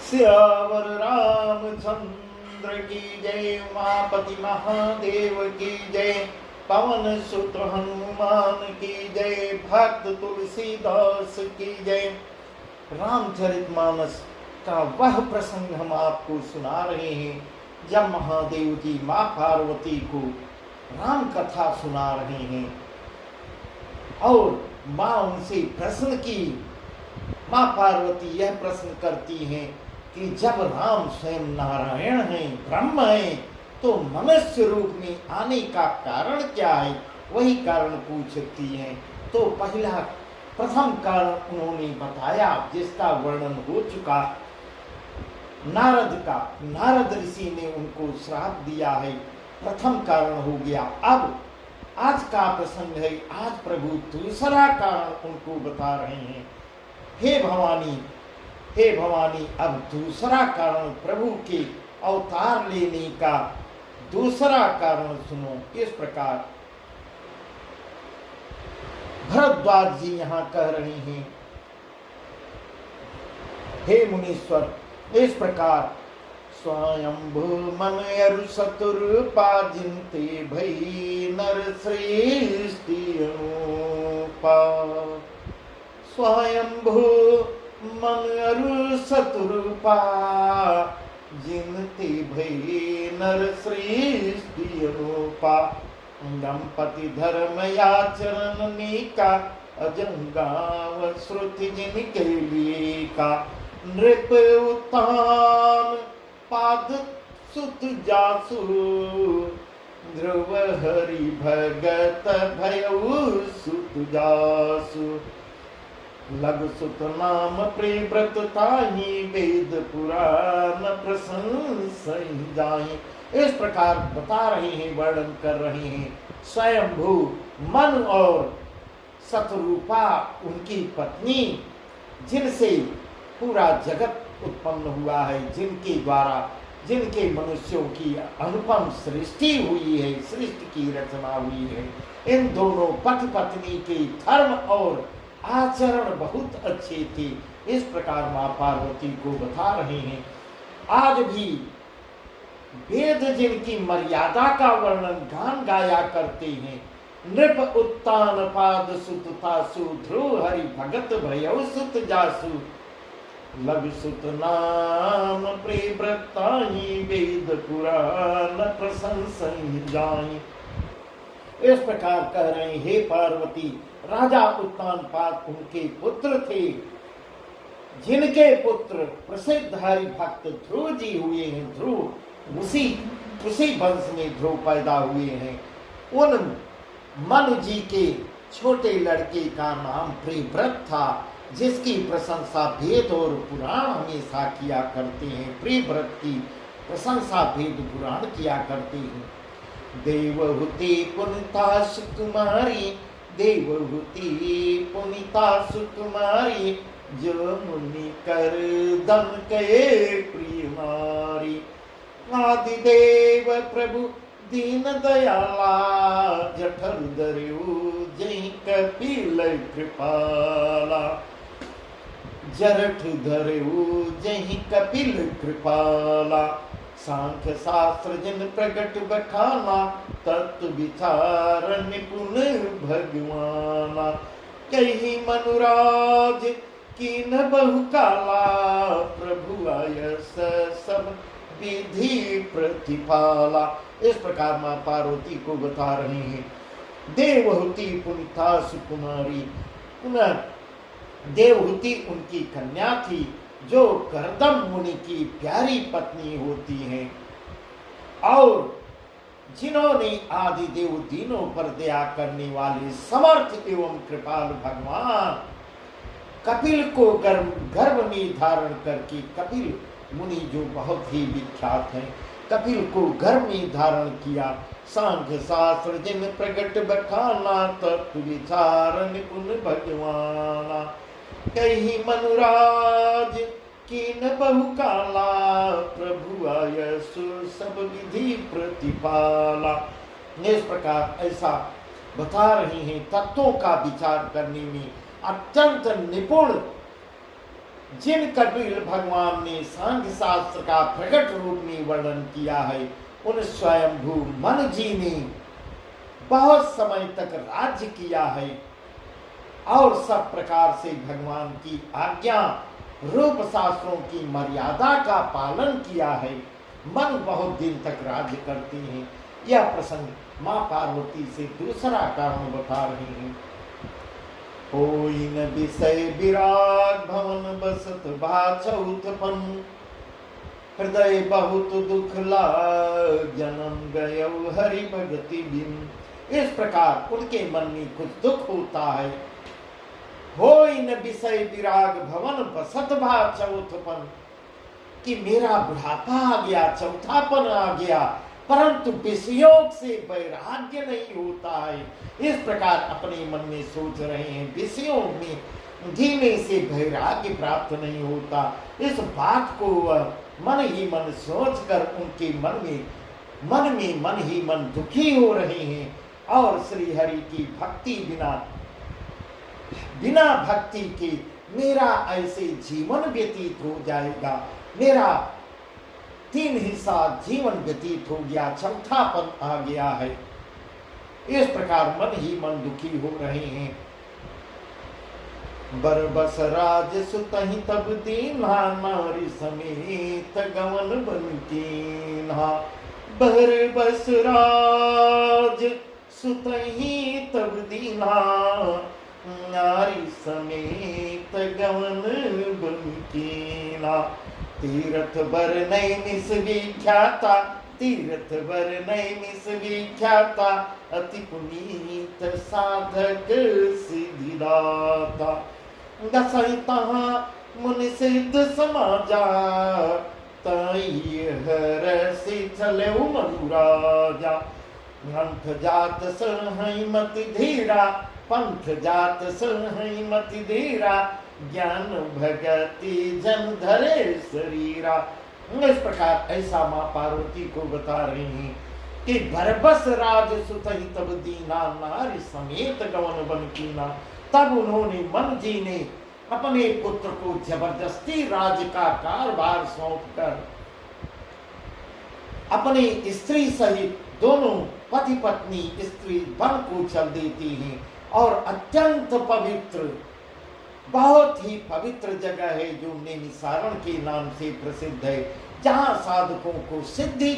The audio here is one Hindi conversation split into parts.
सियावर रामचंद्र की जय। उमापति महादेव की जय। पवन सुत हनुमान की जय। भक्त तुलसीदास की जय। रामचरितमानस का वह प्रसंग हम आपको सुना रहे हैं जब महादेव जी माँ पार्वती को राम कथा सुना रहे हैं और माँ उनसे प्रश्न की। माँ पार्वती यह प्रश्न करती हैं कि जब राम स्वयं नारायण हैं, ब्रह्म हैं, तो मनुष्य रूप में आने का कारण क्या है? वही कारण पूछती हैं। तो प्रथम कारण उन्होंने बताया जिसका वर्णन हो चुका, नारद का। नारद ऋषि ने उनको श्राप दिया है, प्रथम कारण हो गया। अब आज का प्रसंग है, आज प्रभु दूसरा कारण उनको बता रहे हैं। हे भवानी, हे भवानी, अब दूसरा कारण प्रभु के अवतार लेने का दूसरा कारण सुनो। इस प्रकार भरद्वाज जी यहाँ कह रहे हैं, हे मुनीश्वर, इस प्रकार स्वयंभू मन अरु सतुरूपा जिनते भई नर सृष्टि अनुपा। स्वयंभू मन अरु सतुरूपा जिनते भई नर सृष्टि अनुपा। दंपति धर्म आचरण निका अजंगाव श्रुति जिनके लिए का। नृप उत्तान पाद सुत जासु ध्रुव हरि भगत भयउ सुत जासु। लघु सुत नाम प्रिव्रत ताहि वेद पुराण प्रशंसै जाहि। इस प्रकार बता रहे हैं, वर्णन कर रहे हैं। स्वयंभू मन और सतरूपा उनकी पत्नी, जिनसे पूरा जगत उत्पन्न हुआ है, जिनके द्वारा जिनके मनुष्यों की अनुपम सृष्टि हुई है, सृष्टि की रचना हुई है। इन दोनों पति पत्नी के धर्म और आचरण बहुत अच्छे थे। इस प्रकार माँ पार्वती को बता रहे हैं। आज भी वेद जिनकी मर्यादा का वर्णन गान गाया करते हैं। नृप उत्तान पाद सुत तासु ध्रुव हरि भगत भयउ सुत जासु। लघु सुत नाम प्रिव्रताहि वेद पुराण प्रशंसै जाहि। इस प्रकार कह रहे हैं, हे पार्वती, राजा उत्तान पाद उनके पुत्र थे, जिनके पुत्र प्रसिद्ध हरि भक्त ध्रुव जी हुए हैं। ध्रुव उसी वंश में ध्रुव पैदा हुए हैं। उन मनु जी के छोटे लड़के का नाम प्रिव्रत था, जिसकी प्रशंसा वेद और पुराण हमेशा किया करते हैं। प्रिव्रत की प्रशंसा वेद पुराण किया करते हैं। देवहूति पुनिता सुकुमारी, देवहूति पुनिता सुकुमारी, जो मुनि कर दम के प्रियमारी। आदिदेव प्रभु दीन दयाला, जठर धर्यु जहि कपिल कृपाला। जरठ धर्यु जहि कपिल कृपाला। सांख्य शास्त्र जिन प्रगट बखाना, तत्व विचार निपुण भगवाना। कही मनुराज कीन बहु काला, प्रभु आयस सब विधि प्रतिपाला। इस प्रकार माँ पार्वती को बता रहे हैं। देवहूति पुनिता सुकुमारी, पुनः देवहूति उनकी कन्या थी, जो करदम मुनि की प्यारी पत्नी होती हैं, और जिन्होंने आदि देव दीनों पर दया करने वाले समर्थ एवं कृपाल भगवान कपिल को गर्भ में धारण करके, कपिल मुनि जो बहुत ही विख्यात हैं, कपिल को गर्भ में धारण किया। सांख्य शास्त्र जिन प्रगट बखाना, तत्व विचार निपुण भगवाना। कही मनुराज कीन बहु काला, प्रभु आयसु सब विधि प्रतिपाला। इस प्रकार ऐसा बता रहे हैं, तत्वों का विचार करने में अत्यंत निपुण जिन कपिल भगवान ने सांख्य शास्त्र का प्रकट रूप में वर्णन किया है, उन स्वयंभू मन जी ने बहुत समय तक राज्य किया है और सब प्रकार से भगवान की आज्ञा रूप शास्त्रों की मर्यादा का पालन किया है। मन बहुत दिन तक राज्य करते हैं। यह प्रसंग माँ पार्वती से दूसरा कारण बता रहे हैं। होई न विषय विराग भवन बसत भा चौथपन, हृदय बहुत दुख लाग जन्म गयो हरि भगति बिन। इस प्रकार उनके मन में कुछ दुख होता है। होई न विषय विराग भवन बसत भा चौथपन, कि मेरा बुढ़ापा आ गया, चौथापन आ गया, परंतु विषयों से वैराग्य नहीं होता है। इस प्रकार अपने मन में सोच रहे हैं, विषयों में जीने से वैराग्य प्राप्त नहीं होता। इस बात को मन ही मन सोचकर उनके मन ही मन दुखी हो रहे हैं और श्री हरि की भक्ति बिना भक्ति के मेरा ऐसे जीवन व्यतीत हो जाएगा, मेरा 3 हिस्सा जीवन व्यतीत हो गया, चौथापन आ गया है। इस प्रकार मन ही मन दुखी हो रहे हैं। बरबस राज सुतहि तब दीन्हा, नारी समेत गवन बन कीन्हा। बरबस राज सुतहि तब दीन्हा, नारी समेत गवन बन कीन्हा। तीर्थ बर नैमिष विख्याता, तीर्थ बर नैमिष विख्याता, अति पुनीत साधक सिद्धिदाता। दसई तहाँ मुनि सिद्ध समाजा, तई हरसि चले मनुराजा। पंथ जात सहई मति धीरा, पंथ जात सहई मति धीरा, ज्ञान भगति जन धरे शरीरा। इस प्रकार ऐसा माँ पार्वती को बता रही हैं कि बरबस राज सुतहि तब दीना, नारी समेत गवन बन कीना। तब उन्होंने मन जी ने अपने पुत्र को जबरदस्ती राज्य का कारभार सौंपकर अपनी स्त्री सहित दोनों पति पत्नी स्त्री वन को चल देती हैं और अत्यंत पवित्र, बहुत ही पवित्र जगह है जो नैमिषारण्य के नाम से प्रसिद्ध है, जहाँ साधकों को सिद्धि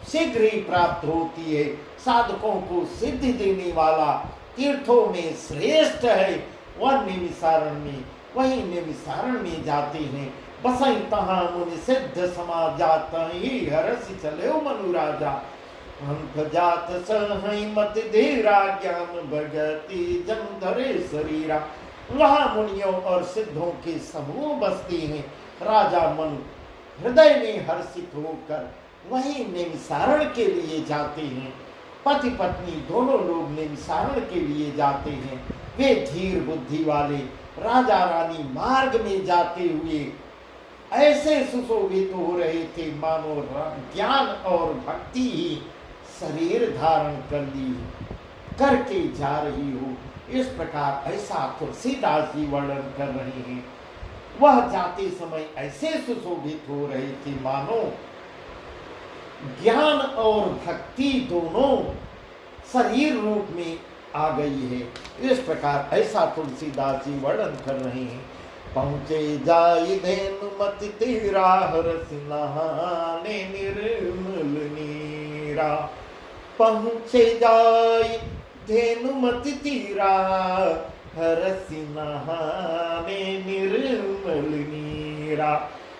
शीघ्र ही प्राप्त होती है। साधकों को सिद्धि देने वाला तीर्थों में श्रेष्ठ है वह नैमिषारण्य में। वही नैमिषारण्य में जाते हैं। बसई तहाँ मुनि सिद्ध समाजा, तहि हरसि चले मनुराजा। पंथ जात सहई मति धीरा, ज्ञान भगति जन धरे शरीरा। वहाँ मुनियों और सिद्धों के समूह बसते हैं। राजा मनु हृदय में हर्षित होकर वही नैमिषारण्य के लिए जाते हैं। पति पत्नी दोनों लोग नैमिषारण्य के लिए जाते हैं। वे धीर बुद्धि वाले राजा रानी मार्ग में जाते हुए ऐसे सुशोभित हो रहे थे मानो ज्ञान और भक्ति ही शरीर धारण करके जा रही हो। इस प्रकार ऐसा तुलसीदास जी वर्णन कर रहे हैं। वह जाते समय ऐसे सुशोभित हो रहे थे मानो ज्ञान और भक्ति दोनों शरीर रूप में आ गई है। इस प्रकार ऐसा तुलसीदास जी वर्णन कर रहे हैं। पहुँचे जाई धेनुमति तीरा, हरसि नहाने निर्मल नीरा। पहुँचे जाई धेनुमति तीरा, हरसि नहाने निर्मल नीरा।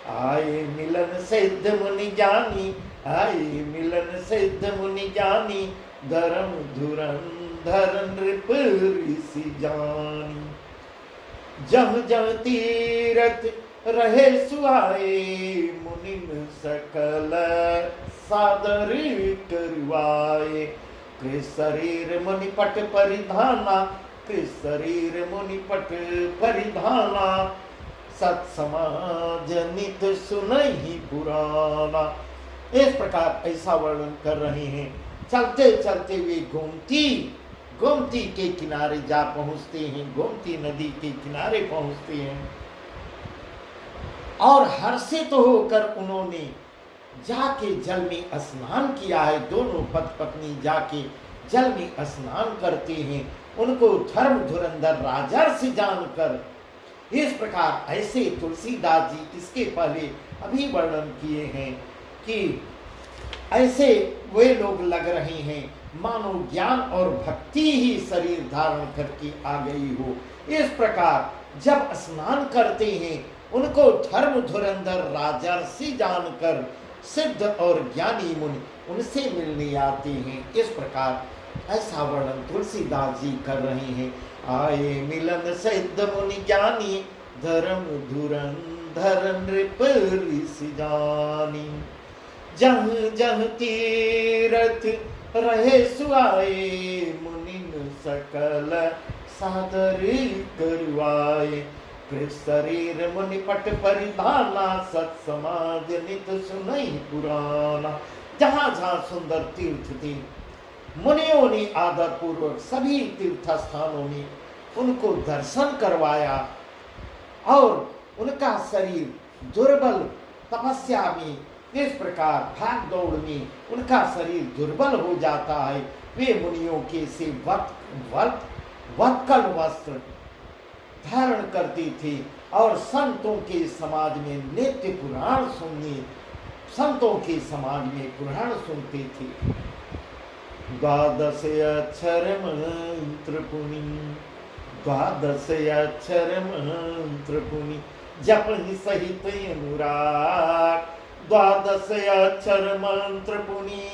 आए मिलन सिद्ध मुनि ज्ञानी, आए मिलन सिद्ध मुनि ज्ञानी, धर्म धुरंधर नृप ऋषि जानी। जह जह तीरथ रहे सुहाए, मुनिन सकल सादर करवाए। कृ शरीर मुनिपट परिधाना, कृ शरीर मुनिपट परिधाना। सत्समाज नित सुनहि पुराना। इस प्रकार ऐसा वर्णन कर रहे हैं। चलते चलते वे गोमती के किनारे जा पहुंचते हैं, गोमती नदी के किनारे पहुंचते हैं। और हर्षित होकर उन्होंने जाके जल में स्नान किया है। दोनों पति पत्नी जाके जल में स्नान करते हैं। उनको धर्म धुरंधर राजर्षि जानकर, इस प्रकार ऐसे तुलसीदास जी इसके पहले अभी वर्णन किए हैं कि ऐसे वे लोग लग रहे हैं मानो ज्ञान और भक्ति ही शरीर धारण करके आ गई हो। इस प्रकार जब स्नान करते हैं उनको धर्म धुरंधर राजर्षि जानकर सिद्ध और ज्ञानी मुनि उनसे मिलने आते हैं। इस प्रकार ऐसा वर्णन तुलसीदास जी कर रहे हैं। आए मिलन सिद्ध मुनि ज्ञानी, धर्म धुरंधर नृप ऋषि जानी। जह जह तीरथ रहे सुआए, मुनिन सकल सादर करवाए। शरीर मुनि पट परिधाना, सत्समाज नित सुनई पुराना। जहाँ जहाँ सुंदर तीर्थ थे, मुनियों ने आदर पूर्वक सभी तीर्थ स्थानों में उनको दर्शन करवाया और उनका शरीर दुर्बल तपस्या में, इस प्रकार भाग दौड़ में उनका शरीर दुर्बल हो जाता है। वे मुनियों के से वत्कल वस्त्र धारण करती थी और संतों के समाज में नित्य पुराण सुनने, संतों के समाज में पुराण सुनती थी। द्वादश अक्षर मंत्र पुनि, द्वादश अक्षर मंत्र पुनि, जप ही सहित अनुराग। द्वादश अक्षर मंत्र पुनि,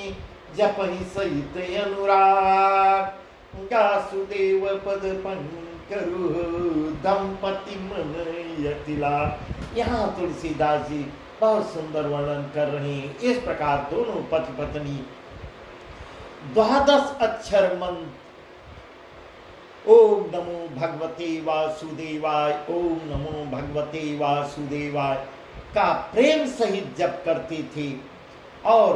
जप ही सहित अनुराग। वासुदेव पद पंकरु, दंपति मन यतिला। यहाँ तुलसीदास जी बहुत सुंदर वर्णन कर रहे हैं। इस प्रकार दोनों पति पत्नी द्वादश अक्षर मंत्र ओम नमो भगवते वासुदेवाय, ओम नमो भगवते वासुदेवाय का प्रेम सहित जप करती थी और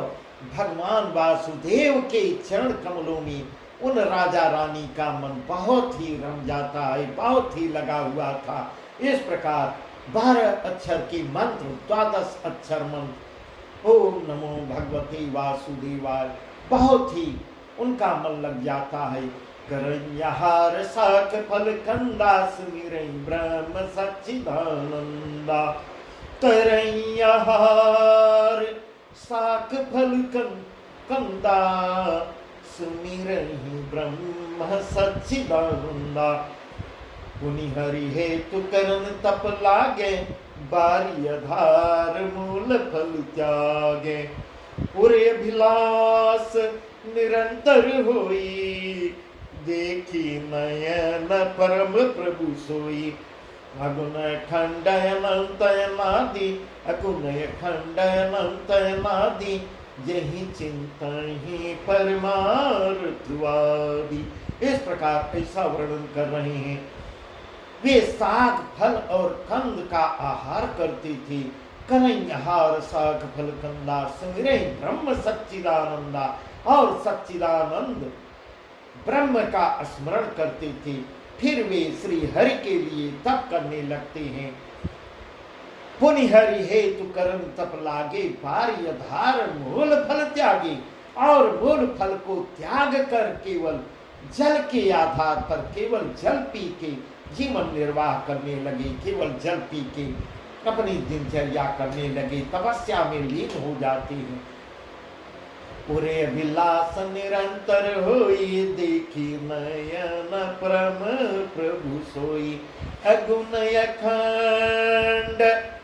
भगवान वासुदेव के चरण कमलों में उन राजा रानी का मन बहुत ही रम जाता है, बहुत ही लगा हुआ था। इस प्रकार 12 अक्षर के मंत्र, द्वादश अक्षर मंत्र ओम नमो भगवते वासुदेवाय बहुत ही उनका मन लग जाता है। करन्याहार शाख फल कंदा, सुमिरै ब्रह्म सच्चिदानंदा। करन्याहार शाख फल कंदा, सुमिरहि ब्रह्म सच्चिदानंदा। पुनि हरि हेतु करन तप लागे, बारी आधार मूल फल त्यागे। पूरे अभिलाष निरंतर होई, देखी नयन परम प्रभु सोई। अगुनय खंडय अनंतय नादि, अगुनय खंडय अनंतय नादि। यही चिंतहि परमार्थवादी। इस प्रकार ऐसा वर्णन कर रहे हैं। वे साग फल और कंद का आहार करती थी। कन्हैयाहार साग फल कंदा, सुमिरै ब्रह्म सच्चिदानंदा। और सच्चिदानंद ब्रह्म का स्मरण करते थे। फिर वे श्री हरि के लिए तप करने लगते हैं। पुनि हरि हेतु करन तप लागे, बारी आधार मूल फल त्यागे। और मूल फल को त्याग कर केवल जल के आधार पर केवल जल पी के जीवन निर्वाह करने लगे। केवल जल पी के अपनी दिनचर्या करने लगे, तपस्या में लीन हो जाते हैं। पूरे अभिलाष निरंतर होई, देखी नयन परम प्रभु सोई। अगुण अखंड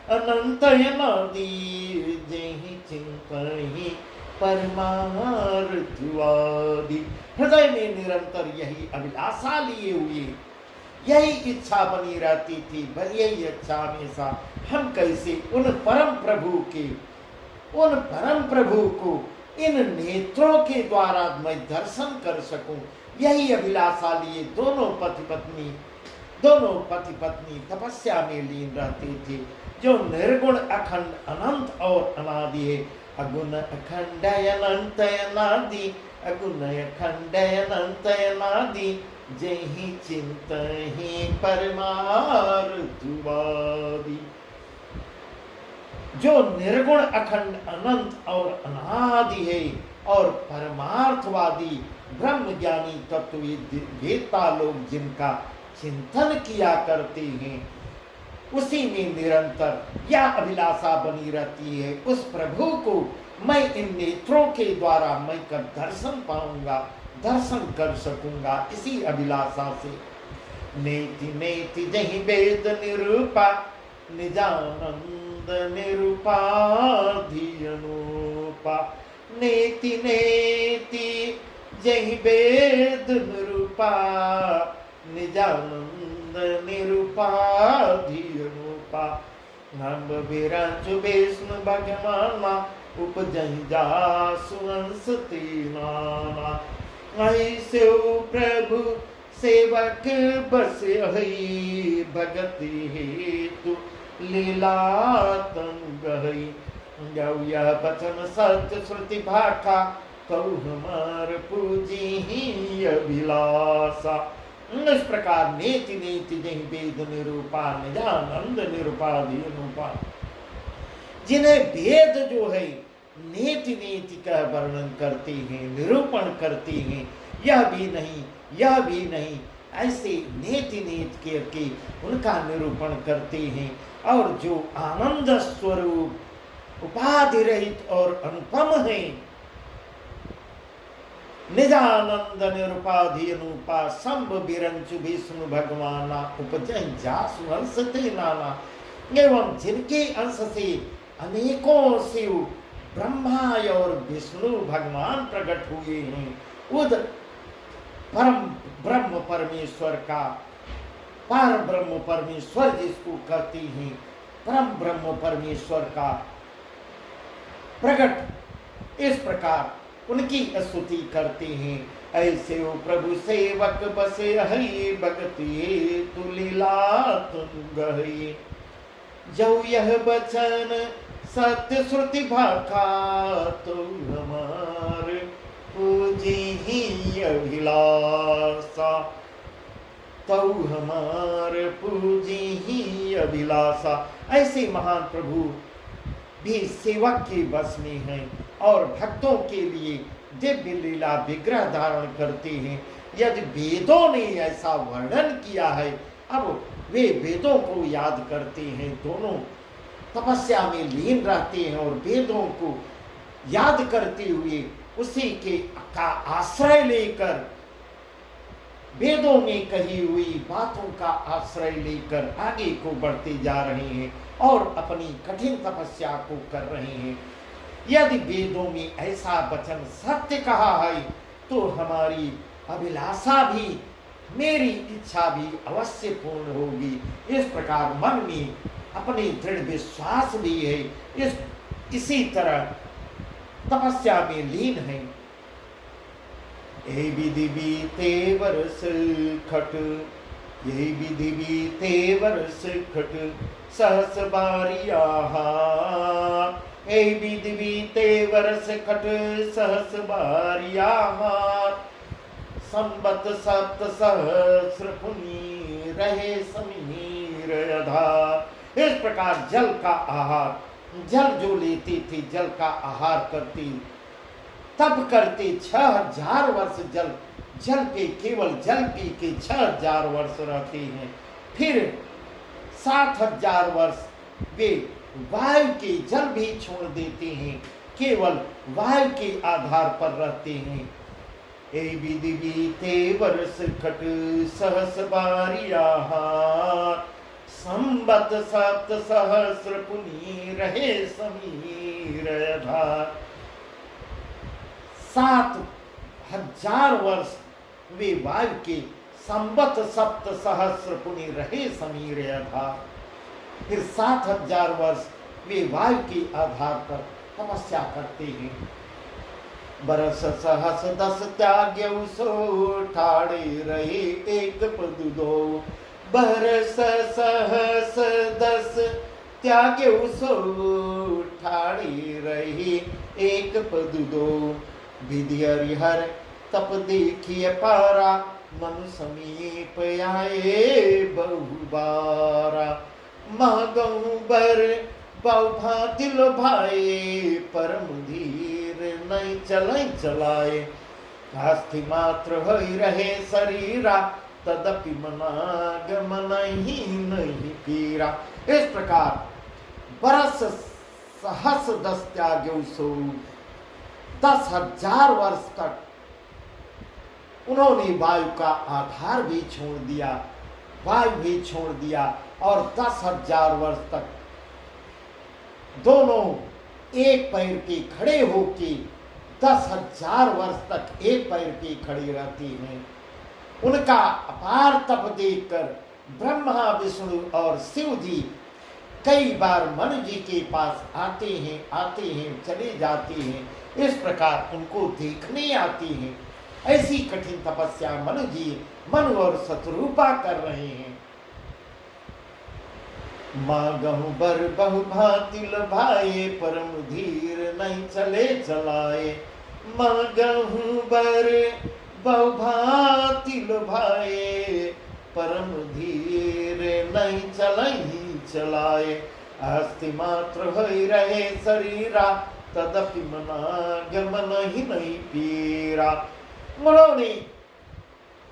अनंत अनादि, जेहि चिंतहि परमार्थवादी। हृदय में निरंतर यही अभिलाषा लिए हुए, यही इच्छा बनी रहती थी। यही इच्छा हमेशा हम कैसे उन परम प्रभु को इन नेत्रों के द्वारा मैं दर्शन कर सकूं। यही अभिलाषा लिए दोनों पति पत्नी तपस्या में लीन रहते थे। जो निर्गुण अखंड अनंत और अनादि है। अगुण अखंड अनंत अनादि, अगुण अखंड अनंत अनादि। जेहि चिंतहि परमार्थवादी। जो निर्गुण अखंड अनंत और अनादि है और परमार्थवादी ब्रह्म ज्ञानी तत्ववेत्ता लोग जिनका चिंतन किया करते हैं, उसी में निरंतर यह अभिलाषा बनी रहती है, उस प्रभु को मैं इन नेत्रों के द्वारा मैं कर दर्शन पाऊंगा, दर्शन कर सकूंगा, इसी अभिलाषा से। नेति नेति जहि वेद निरूपा निजानंद निरूपाधि अनुपा। नेति नेति जहि वेद निरूपा निजानंद निरूपाधि अनुपा। नंब बिरंचु विष्णु भगवाना उपजहि जासु अंश तीनाना। ऐसे प्रभु सेवक बस हई भगति हेतु लीला तंग हई। जब यह वचन सत्य श्रुति भाखा कहु हमार पूजी ही अभिलाषा। इस प्रकार नेति नेति जहि वेद निरूपा निजानंद निरूपाधि अनुपा। जिन्हें वेद जो है नेति नेति का वर्णन करते हैं, निरूपण करते हैं, यह भी नहीं यह भी नहीं, ऐसे नेति नेति करके उनका निरूपण करते हैं। और जो आनंद स्वरूप उपाधि रहित और अनुपम है, निजानंद निरूपाधि अनुपा। संभ बिरंचु विष्णु भगवाना उपजहि जासु अंश तेनाना। एवं जिनके अंश से अनेकों शिव ब्रह्मा और विष्णु भगवान प्रकट हुए हैं, उद परम ब्रह्म परमेश्वर का, पर ब्रह्म परमेश्वर जिसको कहते हैं, परम ब्रह्म परमेश्वर का प्रकट, इस प्रकार उनकी स्तुति करते हैं। ऐसे वो प्रभु सेवक बसे हरि भगति तु लीला तुंग हरि। जो यह वचन सत्य श्रुति भाखा तो हमार पूजी ही अभिलाषा। तो हमार पूजी ही अभिलाषा। ऐसे महान प्रभु भी सेवक के बस में हैं और भक्तों के लिए दिव्य लीला विग्रह धारण करते हैं। यदि वेदों ने ऐसा वर्णन किया है, अब वे वेदों को याद करते हैं, दोनों तपस्या में लीन रहते हैं और वेदों को याद करते हुए उसी के का आश्रय लेकर, वेदों में कही हुई बातों का आश्रय लेकर आगे को बढ़ते जा रहे हैं और अपनी कठिन तपस्या को कर रहे हैं। यदि वेदों में ऐसा वचन सत्य कहा है तो हमारी अभिलाषा भी, मेरी इच्छा भी अवश्य पूर्ण होगी। इस प्रकार मन में अपनी दृढ़ विश्वास भी है, इसी तरह तपस्या में लीन है। यही विधि बीते वर्ष खट, यही विधि बीते वर्ष खट सहस बारी आहा। यही विधि बीते वर्ष खट सहस बारी आहा। संबत सप्त सहस्र पुनि रहे समीर आधार। इस प्रकार जल का आहार, जल जो लेती थी, जल का आहार करती, तब करते 6000 वर्ष जल पे, केवल जल पी के 6000 वर्ष रहते हैं। फिर 7000 वर्ष वे वायु के, जल भी छोड़ देते हैं, केवल वायु के आधार पर रहते हैं। ए विधि बीते वर्ष खट सहस बारी आहार। संबत सप्त सहस्र पुनि रहे समीर आधार। 7000 वर्ष वे वायु के, संबत सप्त सहस्र पुनि रहे समीर आधार। फिर 7000 वर्ष वे वायु के आधार पर तपस्या करते हैं। बरस सहस 10 त्याग्यउ सो ठाड़े रहे एक पद दो। बरस सहस 10 त्याग्यउ सो ठाड़े रहे एक पद दो। विधि हरिहर तप देखिए पारा, मन समीप आए बहुबारा। महगहु बर बहुभांति भाई परम धीर नहीं चलाई चलाए। अस्थि मात्र होई रहे शरीरा तदपि मनागमन ही नहीं पीरा। इस प्रकार बरस सहस दस त्याग्यो सो 10,000 वर्ष तक उन्होंने वायु का आधार भी छोड़ दिया, वायु भी छोड़ दिया और 10,000 वर्ष तक दोनों एक पैर के खड़े होके 10,000 वर्ष तक एक पैर के खड़े रहते हैं। उनका अपार तप देखकर ब्रह्मा विष्णु और शिव जी कई बार मनु जी के पास आते हैं चले जाते हैं। इस प्रकार उनको देखने आते हैं। ऐसी कठिन तपस्या मनु और शत्रुपा कर रहे हैं। मागहु बर बहु भांति लभाए परम धीर नहीं चले चलाए। मागहु बर बहु भांति लभाए परम धीर नहीं चलई चलाए। अस्थि मात्र होई रहे शरीरा तदपि मनागमन ही नहीं पीरा। उन्होंने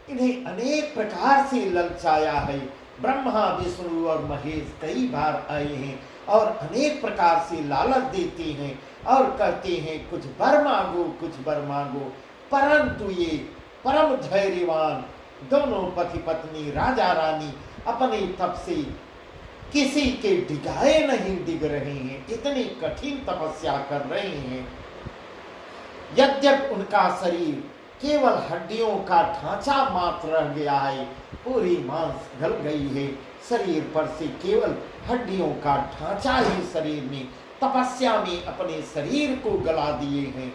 इन्हें अनेक प्रकार से ललचाया है। ब्रह्मा विष्णु और महेश कई बार आए हैं और अनेक प्रकार से लालच देते हैं और कहते हैं कुछ वर मांगो, कुछ वर मांगो, परंतु ये परम धैर्यवान दोनों पति पत्नी राजा रानी अपने तप से किसी के डिगाए नहीं डिग रहे हैं। इतनी कठिन तपस्या कर रहे हैं। यद्यप उनका शरीर केवल हड्डियों का ढांचा मात्र रह गया है, पूरी मांस गल गई है, शरीर पर से केवल हड्डियों का ढांचा ही शरीर में तपस्या में अपने शरीर को गला दिए हैं।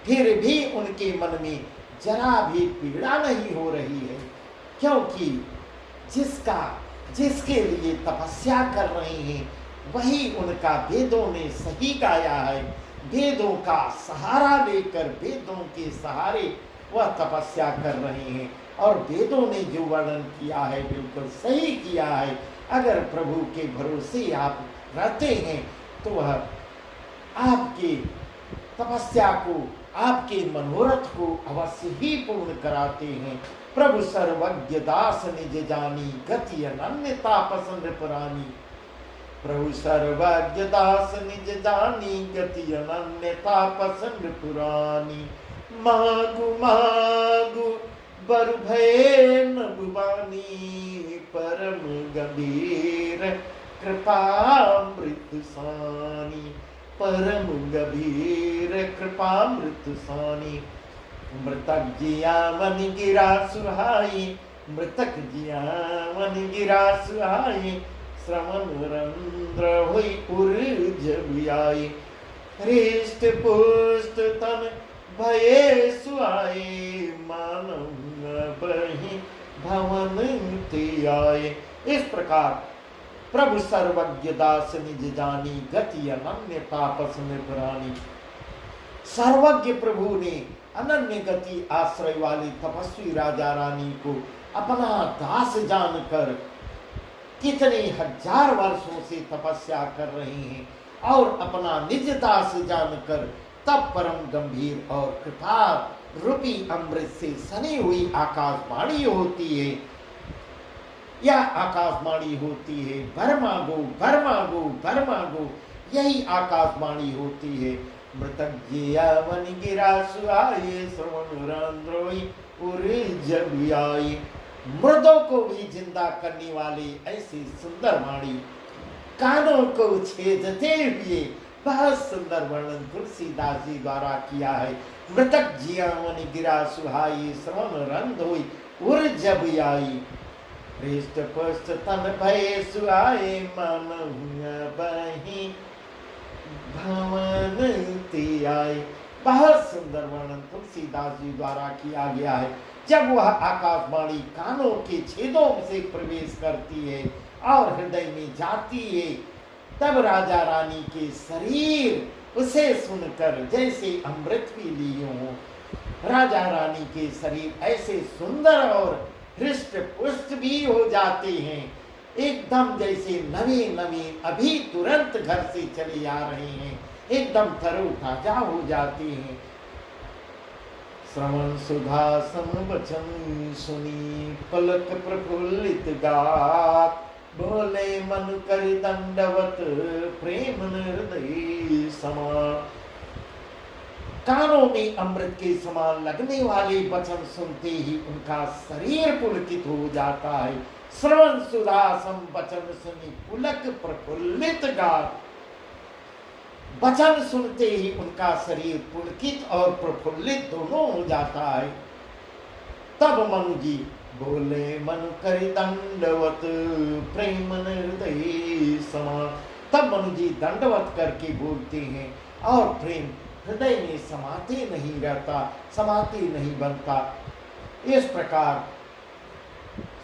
फिर भी उनके मन में जरा भी पीड़ा नहीं हो रही है, क्योंकि जिसके लिए तपस्या कर रहे हैं वही उनका वेदों ने सही गाया है। वेदों का सहारा लेकर वेदों के सहारे वह तपस्या कर रहे हैं और वेदों ने जो वर्णन किया है बिल्कुल सही किया है। अगर प्रभु के भरोसे आप रहते हैं तो वह आपके तपस्या को, आपके मनोरथ को अवश्य ही पूर्ण कराते हैं। प्रभु सर्वज्ञ दास निज जानी गति अनन्यता पसंद पुरानी। प्रभु सर्वज्ञ दास निज जानी गति अनन्यता पसंद पुरानी। मागु मागु बर भय न बुबानी परम गंभीर कृपामृत सानी। परम गंभीर कृपामृत सानी। मृतक जिया मन गिरा सुहाई, मृतक जिया मन गिरा सुहाई। श्रवण रंध्र हुई उर्ज आई। हृष्ट पुष्ट तन भये सुआए। मानव बहि भवन ते आए। इस प्रकार प्रभु सर्वज्ञ दास निज जानी गति अनन्यता पसंद पुरानी। सर्वज्ञ प्रभु ने अनन्य गति आश्रय वाली तपस्वी राजा रानी को अपना दास जानकर कितने 1000 वर्षों से तपस्या कर रहे हैं और अपना निज दास जानकर तब परम गंभीर और कृपा रूपी अमृत से सनी हुई आकाशवाणी होती है। यह आकाशवाणी होती है वर मांगो वर मांगो वर मांगो। यही आकाशवाणी होती है। मृतक जिया मन गिरा सुहाए। श्रवण रंध्रोई उर्ज आई। मृदों को भी जिंदा करने वाली ऐसी सुंदर वाणी, कानों को छेदते हुए बहुत सुंदर वर्णन तुलसीदास जी द्वारा किया है। मृतक जिया मन गिरा सुहाई। श्रवण रंध हुई उर्ज आई। हृष्ट पुष्ट तन भय सुहाए। मन बही भवन ते आए। बहुत सुंदर वर्णन तुलसीदास जी द्वारा किया गया है। जब वह आकाशवाणी कानों के छेदों से प्रवेश करती है और हृदय में जाती है, तब राजा रानी के शरीर उसे सुनकर जैसे अमृत पी लिए हो। राजा रानी के शरीर ऐसे सुंदर और हृष्ट पुष्ट भी हो जाते हैं। एकदम जैसे नवे नवे अभी तुरंत घर से चले आ रहे हैं, एकदम तरोताजा हो जाते हैं। श्रवण सुधा सम वचन सुनी, पलक प्रफुल्लित गात, बोले मन कर दंडवत, प्रेम हृदय समान। कानों में अमृत के समान लगने वाले वचन सुनते ही उनका शरीर पुलकित हो जाता है। श्रवण सुधा सम वचन सुनी, पुलक प्रफुल्लित गात। वचन सुनते ही उनका शरीर पुलकित और प्रफुल्लित दोनों हो जाता है। तब मनु जी बोले मन कर दंडवत, प्रेम हृदय समान। तब मनु जी दंडवत करके बोलते हैं और प्रेम हृदय में समाते नहीं रहता, समाते नहीं बनता। इस प्रकार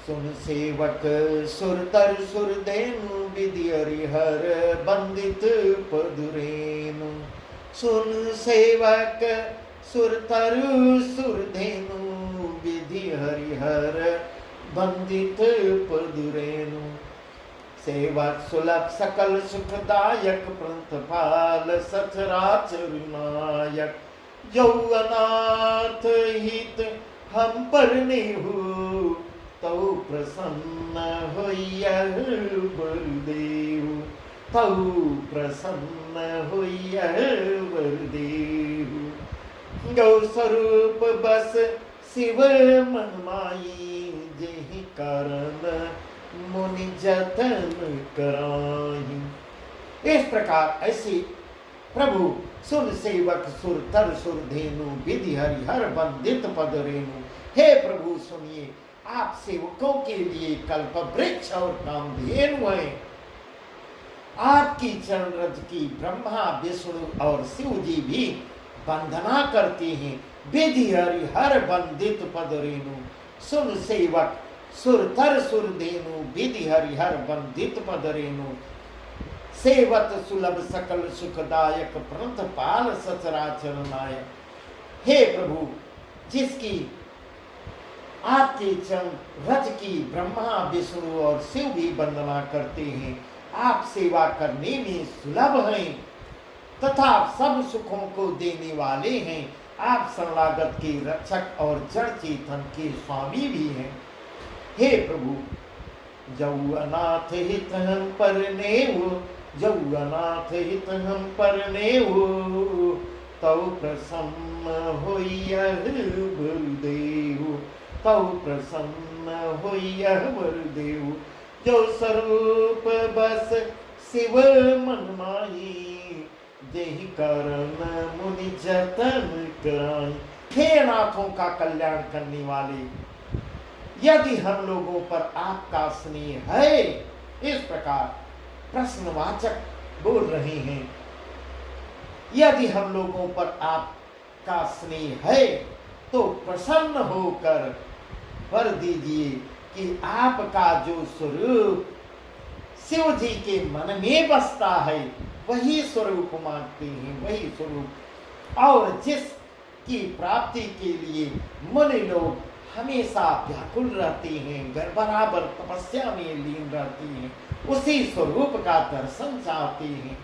सुन सेवक सुरतर सुरधेनु, विधि हरिहर बंदित पदुरेनु। सुन सेवक सुरतर सुरधेनु, विधि हरिहर बंदित पदुरेनु। सेवक सुलभ सकल सुखदायक, प्रंथपाल सचराचर नायक। यौवनाथ हित हम पर नेहु, तौ प्रसन्न होइयह बलदेहु। तौ प्रसन्न होइयह बलदेहु। गौ स्वरूप बस शिव मन माई, जेहि कारण मुनि जतन कराही। इस प्रकार ऐसे प्रभु सुन सेवक सुर तर सुर धेनु, विधि हरिहर बंदित पद रेणु। हे प्रभु सुनिए, आप सेवकों के लिए कल्प वृक्ष और कामधेनु हैं। आपकी चरण रज की ब्रह्मा विष्णु और शिव जी भी वंदना करते हैं। विधि हरिहर बंदित पद रेणु। सुन सेवक सुरतर सुरधेनु, विधि हरिहर बंदित पद रेणु। सेवत सुलभ सकल सुखदायक, प्रंथ पाल सचराचर नायक। हे प्रभु, जिसकी आपके चरण रज की ब्रह्मा विष्णु और शिव भी वंदना करते हैं, आप सेवा करने में सुलभ हैं तथा सब सुखों को देने वाले हैं। आप शरणागत के रक्षक और जड़ चेतन के स्वामी भी हैं। हे प्रभु, जौअनाथ हित हम परनेहु, जौअनाथ हित हम परनेहु, तौ प्रसन्न होइयह बलदेहु। तौ प्रसन्न होइयह बलदेहु। जो स्वरूप बस शिव मन माही, जेहि कारण मुनि जतन कराई। हे नाथों का कल्याण करने वाले, यदि हम लोगों पर आपका स्नेह है, इस प्रकार प्रश्नवाचक बोल रहे हैं, यदि हम लोगों पर आपका स्नेह है तो प्रसन्न होकर वर दीजिए कि आपका जो स्वरूप शिव जी के मन में बसता है, वही स्वरूप मांगते हैं, वही स्वरूप, और जिसकी प्राप्ति के लिए मुनि लोग हमेशा व्याकुल रहते हैं, बराबर तपस्या में लीन रहती हैं, उसी स्वरूप का दर्शन चाहते हैं।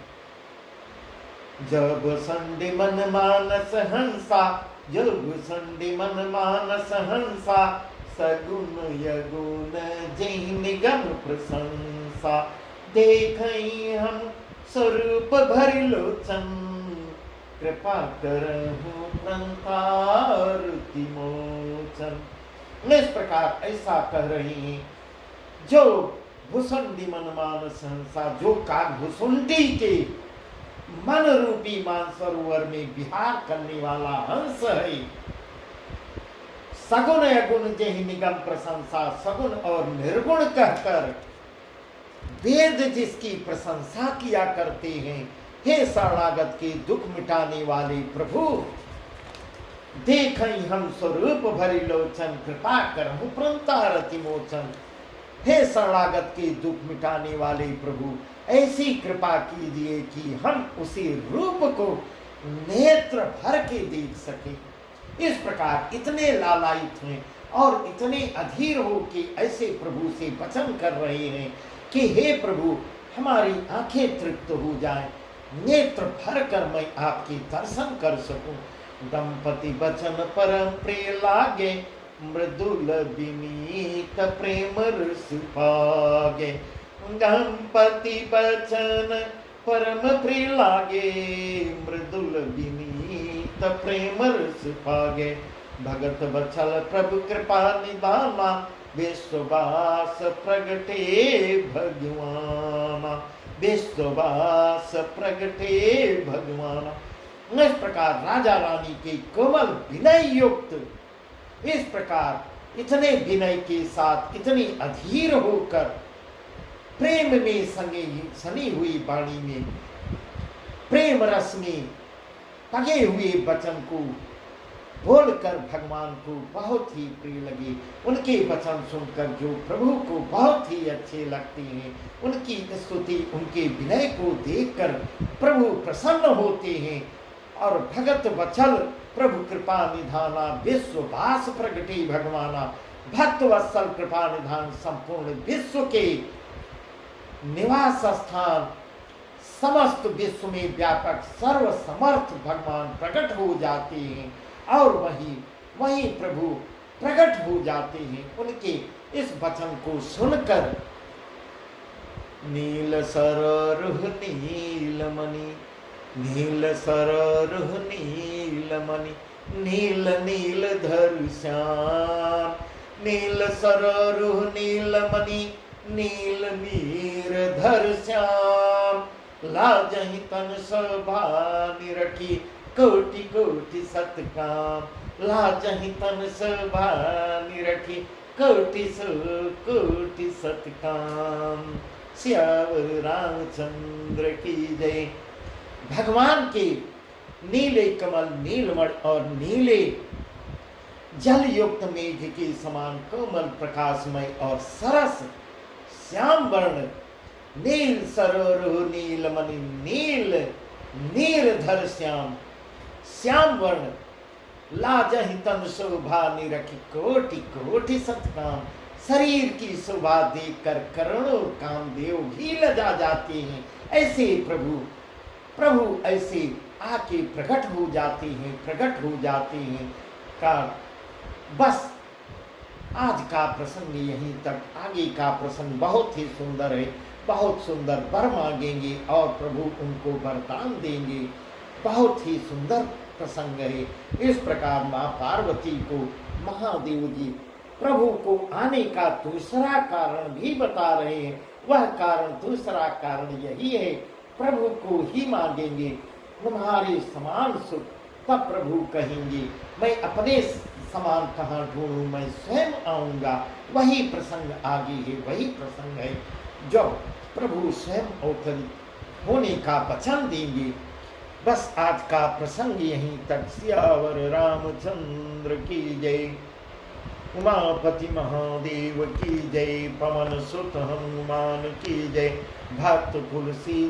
जब संडि मन मानस हंसा, जब संडि मन मानस हंसा, सगुन यगुन जेहि निगम प्रशंसा। देखई हम स्वरूप भरि लोचन, कृपा करहु प्रंतारति मोचन। इस प्रकार ऐसा कह रही हैं, जो भुसुंडी मन मानस हंसा, जो काग भुसुंडी के मन रूपी मानसरोवर में विहार करने वाला हंस है। सगुण अगुण जेहि निगम प्रशंसा, सगुण और निर्गुण कहकर वेद जिसकी प्रशंसा किया करते हैं। हे शरणागत के दुख मिटाने वाले प्रभु, देखई हम स्वरूप भरि लोचन, कृपा करहु प्रंतारति मोचन। हे शरणागत के दुख मिटाने वाले प्रभु, ऐसी कृपा कीजिए कि हम उसी रूप को नेत्र भर के देख सके। इस प्रकार इतने लालायित हैं और इतने अधीर हो कि ऐसे प्रभु से वचन कर रहे हैं। कि हे प्रभु हमारी आंखें तृप्त हो जाएं, नेत्र भर कर मैं आपकी दर्शन कर सकूं। दंपति वचन परम प्रिय लागे, मृदुल विनीत प्रेम रस पागे। दंपति वचन परम प्रिय लागे, मृदुल विनीत प्रेम रस पागे। भगत वत्सल प्रभु कृपा निदाना, विश्ववास प्रगटे भगवाना, विश्ववास प्रगटे भगवाना। इस प्रकार राजा रानी के कोमल विनय युक्त, इस प्रकार इतने विनय के साथ इतनी अधीर होकर प्रेम में सनी हुई वाणी में, प्रेम रस में पगे हुए वचन को बोलकर भगवान को बहुत ही प्रिय लगे। उनके वचन सुनकर जो प्रभु को बहुत ही अच्छे लगते हैं, उनकी स्तुति, उनके विनय को देखकर प्रभु प्रसन्न होते हैं। और भगत वत्सल प्रभु कृपा निधाना, विश्ववास प्रगटे भगवाना। भक्त वत्सल कृपा निधान संपूर्ण विश्व के निवास स्थान, समस्त विश्व में व्यापक सर्व समर्थ भगवान प्रकट हो जाते हैं और वही प्रभु प्रकट हो जाते हैं। उनके इस वचन को सुनकर नील सररुह नीलमणि, नील सररुह नीलमणि, नील नील धर श्याम। नील सररुह नीलमणि, नील नीर धर श्याम। लाजहि तन शोभा निरखी, कोटि कोटि सतकाम। लाजहि तन शोभा निरखी, कोटि कोटि सतकाम। सियावर रामचंद्र की जय। भगवान के नीले कमल, नीलमणि और नीले जल युक्त मेघ के समान कोमल प्रकाशमय और सरस श्याम वर्ण, नील सरोरुह नीलमणि, नील नीरधर श्याम, श्याम वर्ण। लाजहि तन शोभा निरखी, कोटि कोटि सतकाम। शरीर की शोभा देखकर करोड़ों कामदेव भी लजा जाते हैं। ऐसे प्रभु ऐसे आके प्रकट हो जाते हैं, प्रकट हो जाते हैं। का बस आज का प्रसंग यहीं तक। आगे का प्रसंग बहुत ही सुंदर है, बहुत सुंदर वर मांगेंगे और प्रभु उनको वरदान देंगे। बहुत ही सुंदर प्रसंग है। इस प्रकार माँ पार्वती को महादेव जी प्रभु को आने का दूसरा कारण भी बता रहे हैं। वह कारण, दूसरा कारण यही है, प्रभु को ही मांगेंगे तुम्हारे समान सुख। तब प्रभु कहेंगे मैं अपने समान कहाँ ढूंढूं, मैं स्वयं आऊंगा। वही प्रसंग आगे है, वही प्रसंग है जब प्रभु स्वयं अवतरित होने का वचन देंगे। बस आज का प्रसंग यहीं तक। सियावर रामचंद्र की जय। उमापति महादेव की जय। पवन सुत हनुमान की जय। भक्त तुलसी